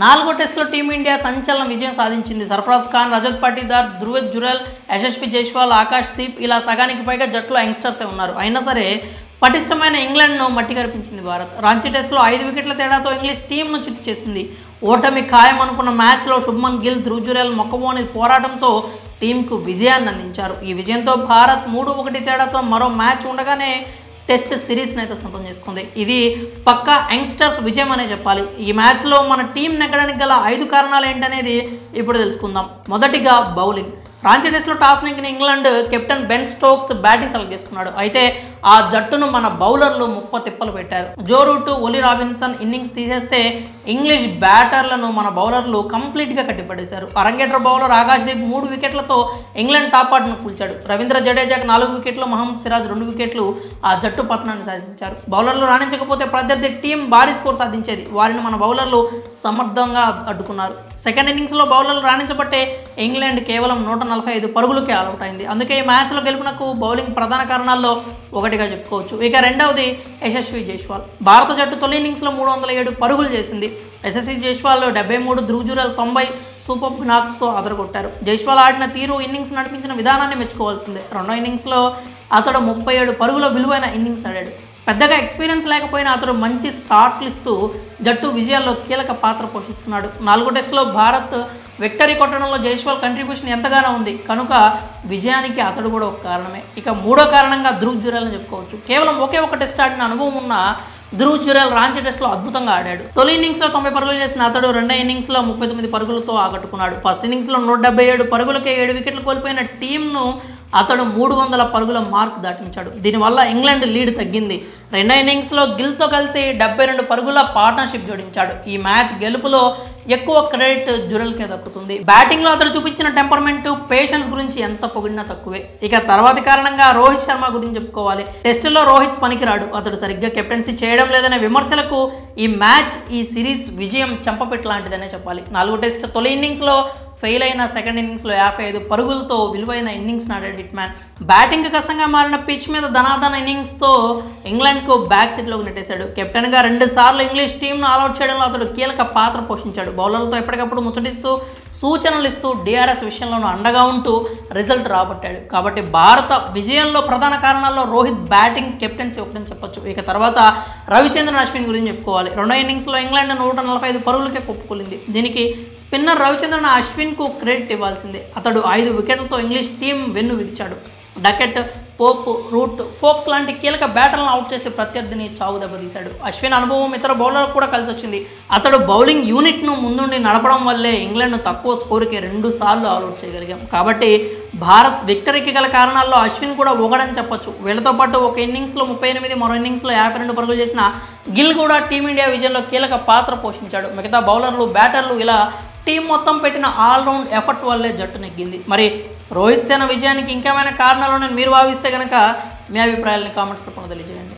నాలుగో టెస్టులో టీమిండియా సంచలన విజయం సాధించింది. సర్ఫరాజ్ ఖాన్, రజత్ పాటీదార్, ధృవ్ జురెల్, యశస్వి జైస్వాల్, ఆకాష్ దీప్ ఇలా సగానికి పైగా జట్టులో యంగ్స్టర్సే ఉన్నారు. అయినా సరే పటిష్టమైన ఇంగ్లాండ్ను మట్టి కరిపించింది భారత్. రాంచీ టెస్టులో 5 వికెట్ల తేడాతో ఇంగ్లీష్ టీంను చిత్తు చేసింది. ఓటమి ఖాయం అనుకున్న మ్యాచ్లో శుభ్మన్ గిల్, ధృవ్ జురెల్ మొక్కవోని పోరాటంతో టీంకు విజయాన్ని అందించారు. ఈ విజయంతో భారత్ 3-1 తేడాతో మరో మ్యాచ్ ఉండగానే టెస్ట్ సిరీస్ని అయితే సొంతం చేసుకుంది. ఇది పక్కా యంగ్స్టర్స్ విజయం అనే చెప్పాలి. ఈ మ్యాచ్లో మన టీం నెగ్గడానికి గల 5 కారణాలు ఏంటనేది ఇప్పుడు తెలుసుకుందాం. మొదటిగా బౌలింగ్. రాంచీ టెస్ట్లో టాస్ నెగ్గిన England captain Ben Stokes batting select చేసుకున్నాడు. అయితే ఆ జట్టును మన బౌలర్లు ముప్ప తిప్పలు పెట్టారు. Joe Root, Ollie Robinson innings తీసేస్తే ఇంగ్లీష్ బ్యాటర్లను మన బౌలర్లు కంప్లీట్గా కట్టిపడేశారు. అరంగేట్ర బౌలర్ ఆకాష్ దీప్ 3 వికెట్లతో ఇంగ్లాండ్ టాప్ ఆర్డర్ను కూల్చాడు. రవీంద్ర జడేజాకు 4 వికెట్లు, మహమ్మద్ సిరాజ్ 2 వికెట్లు ఆ జట్టు పతనాన్ని సాధించారు. బౌలర్లు రాణించకపోతే ప్రత్యర్థి టీం భారీ స్కోర్ సాధించేది. వారిని మన బౌలర్లు సమర్థంగా అడ్డుకున్నారు. సెకండ్ ఇన్నింగ్స్లో బౌలర్లు రాణించబట్టే ఇంగ్లాండ్ కేవలం 145 పరుగులకే ఆల్అవుట్ అయింది. అందుకే ఈ మ్యాచ్లో గెలుపునకు బౌలింగ్ ప్రధాన కారణాల్లో ఒకటిగా చెప్పుకోవచ్చు. ఇక రెండవది యశస్వి జైస్వాల్. భారత జట్టు తొలి ఇన్నింగ్స్లో 307 పరుగులు చేసింది. యశస్వి జైస్వాల్ 73, ధృవ్ జురెల్ 90 సూపర్ నాక్స్తో అదరగొట్టారు. జైస్వాల్ ఆడిన తీరు, ఇన్నింగ్స్ నడిపించిన విధానాన్ని మెచ్చుకోవాల్సిందే. రెండో ఇన్నింగ్స్లో అతడు 37 పరుగుల విలువైన ఇన్నింగ్స్ ఆడాడు. పెద్దగా ఎక్స్పీరియన్స్ లేకపోయినా అతడు మంచి స్టార్ట్లు ఇస్తూ జట్టు విజయాల్లో కీలక పాత్ర పోషిస్తున్నాడు. 4వ టెస్టులో భారత్ విక్టరీ కొట్టడంలో జైస్వాల్ కంట్రిబ్యూషన్ ఎంతగానో ఉంది కనుక విజయానికి అతడు కూడా ఒక కారణమే. ఇక మూడో కారణంగా ధృవ్ జురెల్ అని చెప్పుకోవచ్చు. కేవలం ఒకే ఒక టెస్ట్ ఆడిన అనుభవం ఉన్న ధృవ్ జురెల్ రాంచీ టెస్ట్లో అద్భుతంగా ఆడాడు. తొలి ఇన్నింగ్స్లో 90 పరుగులు చేసిన అతడు రెండో ఇన్నింగ్స్లో 39 పరుగులతో ఆకట్టుకున్నాడు. ఫస్ట్ ఇన్నింగ్స్లో 177 పరుగులకే 7 వికెట్లు కోల్పోయిన టీంను అతడు 300 పరుగుల మార్క్ దాటించాడు. దీనివల్ల ఇంగ్లాండ్ లీడ్ తగ్గింది. రెండో ఇన్నింగ్స్లో గిల్తో కలిసి 72 పరుగుల పార్ట్నర్షిప్ జోడించాడు. ఈ మ్యాచ్ గెలుపులో ఎక్కువ క్రెడిట్ జురెల్కే దక్కుతుంది. బ్యాటింగ్లో అతడు చూపించిన టెంపర్మెంట్, పేషెన్స్ గురించి ఎంత పొగిడినా తక్కువే. ఇక తర్వాతి కారణంగా రోహిత్ శర్మ గురించి చెప్పుకోవాలి. టెస్టులో రోహిత్ పనికిరాడు. అతడు సరిగ్గా కెప్టెన్సీ చేయడం లేదనే విమర్శలకు ఈ మ్యాచ్, ఈ సిరీస్ విజయం చెంపపెట్టు లాంటిదనే చెప్పాలి. 4వ టెస్ట్ తొలి ఇన్నింగ్స్లో ఫెయిల్ అయిన సెకండ్ ఇన్నింగ్స్లో 55 పరుగులతో విలువైన ఇన్నింగ్స్ ఆడాడు హిట్ మ్యాన్. బ్యాటింగ్ కష్టంగా మారిన పిచ్ మీద ధనాధన ఇన్నింగ్స్తో ఇంగ్లాండ్కు బ్యాక్ సీట్లోకి నెట్టేశాడు. కెప్టెన్గా 2 సార్లు ఇంగ్లీష్ టీంను ఆల్అవుట్ చేయడంలో అతడు కీలక పాత్ర పోషించాడు. బౌలర్లతో ఎప్పటికప్పుడు ముచ్చటిస్తూ, సూచనలు ఇస్తూ, డిఆర్ఎస్ విషయంలోనూ అండగా ఉంటూ రిజల్ట్ రాబట్టాడు. కాబట్టి భారత విజయంలో ప్రధాన కారణాల్లో రోహిత్ బ్యాటింగ్, కెప్టెన్సీ ఒకటని చెప్పొచ్చు. ఇక తర్వాత రవిచంద్రన్ అశ్విన్ గురించి చెప్పుకోవాలి. రెండో ఇన్నింగ్స్లో ఇంగ్లాండ్ 145 పరుగులకే కుప్పకూలింది. దీనికి స్పిన్నర్ రవిచంద్రన్ అశ్విన్కు క్రెడిట్ ఇవ్వాల్సిందే. అతడు 5 వికెట్లతో ఇంగ్లీష్ టీం వెన్ను విరిచాడు. డకెట్, పోప్, రూట్, ఫోక్స్ లాంటి కీలక బ్యాటర్లను అవుట్ చేసి ప్రత్యర్థిని చావు దెబ్బతీశాడు. అశ్విన్ అనుభవం ఇతర బౌలర్లకు కూడా కలిసి వచ్చింది. అతడు బౌలింగ్ యూనిట్ను ముందుండి నడపడం వల్లే ఇంగ్లాండ్ను తక్కువ స్కోరుకి 2 సార్లు ఆల్అవుట్ చేయగలిగాం. కాబట్టి భారత్ విక్టరీకి గల కారణాల్లో అశ్విన్ కూడా ఒకడని చెప్పొచ్చు. వీళ్ళతో పాటు ఒక ఇన్నింగ్స్లో 38, మరో ఇన్నింగ్స్లో 52 పరుగులు చేసిన గిల్ కూడా టీమిండియా విజయంలో కీలక పాత్ర పోషించాడు. మిగతా బౌలర్లు, బ్యాటర్లు ఇలా టీం మొత్తం పెట్టిన ఆల్రౌండ్ ఎఫర్ట్ వల్లే జట్టు నెగ్గింది. మరి రోహిత్ సేన విజయానికి ఇంకేమైనా కారణాలు మీరు భావిస్తే కనుక మీ అభిప్రాయాలని కామెంట్స్ రూపంలో తెలియజేయండి.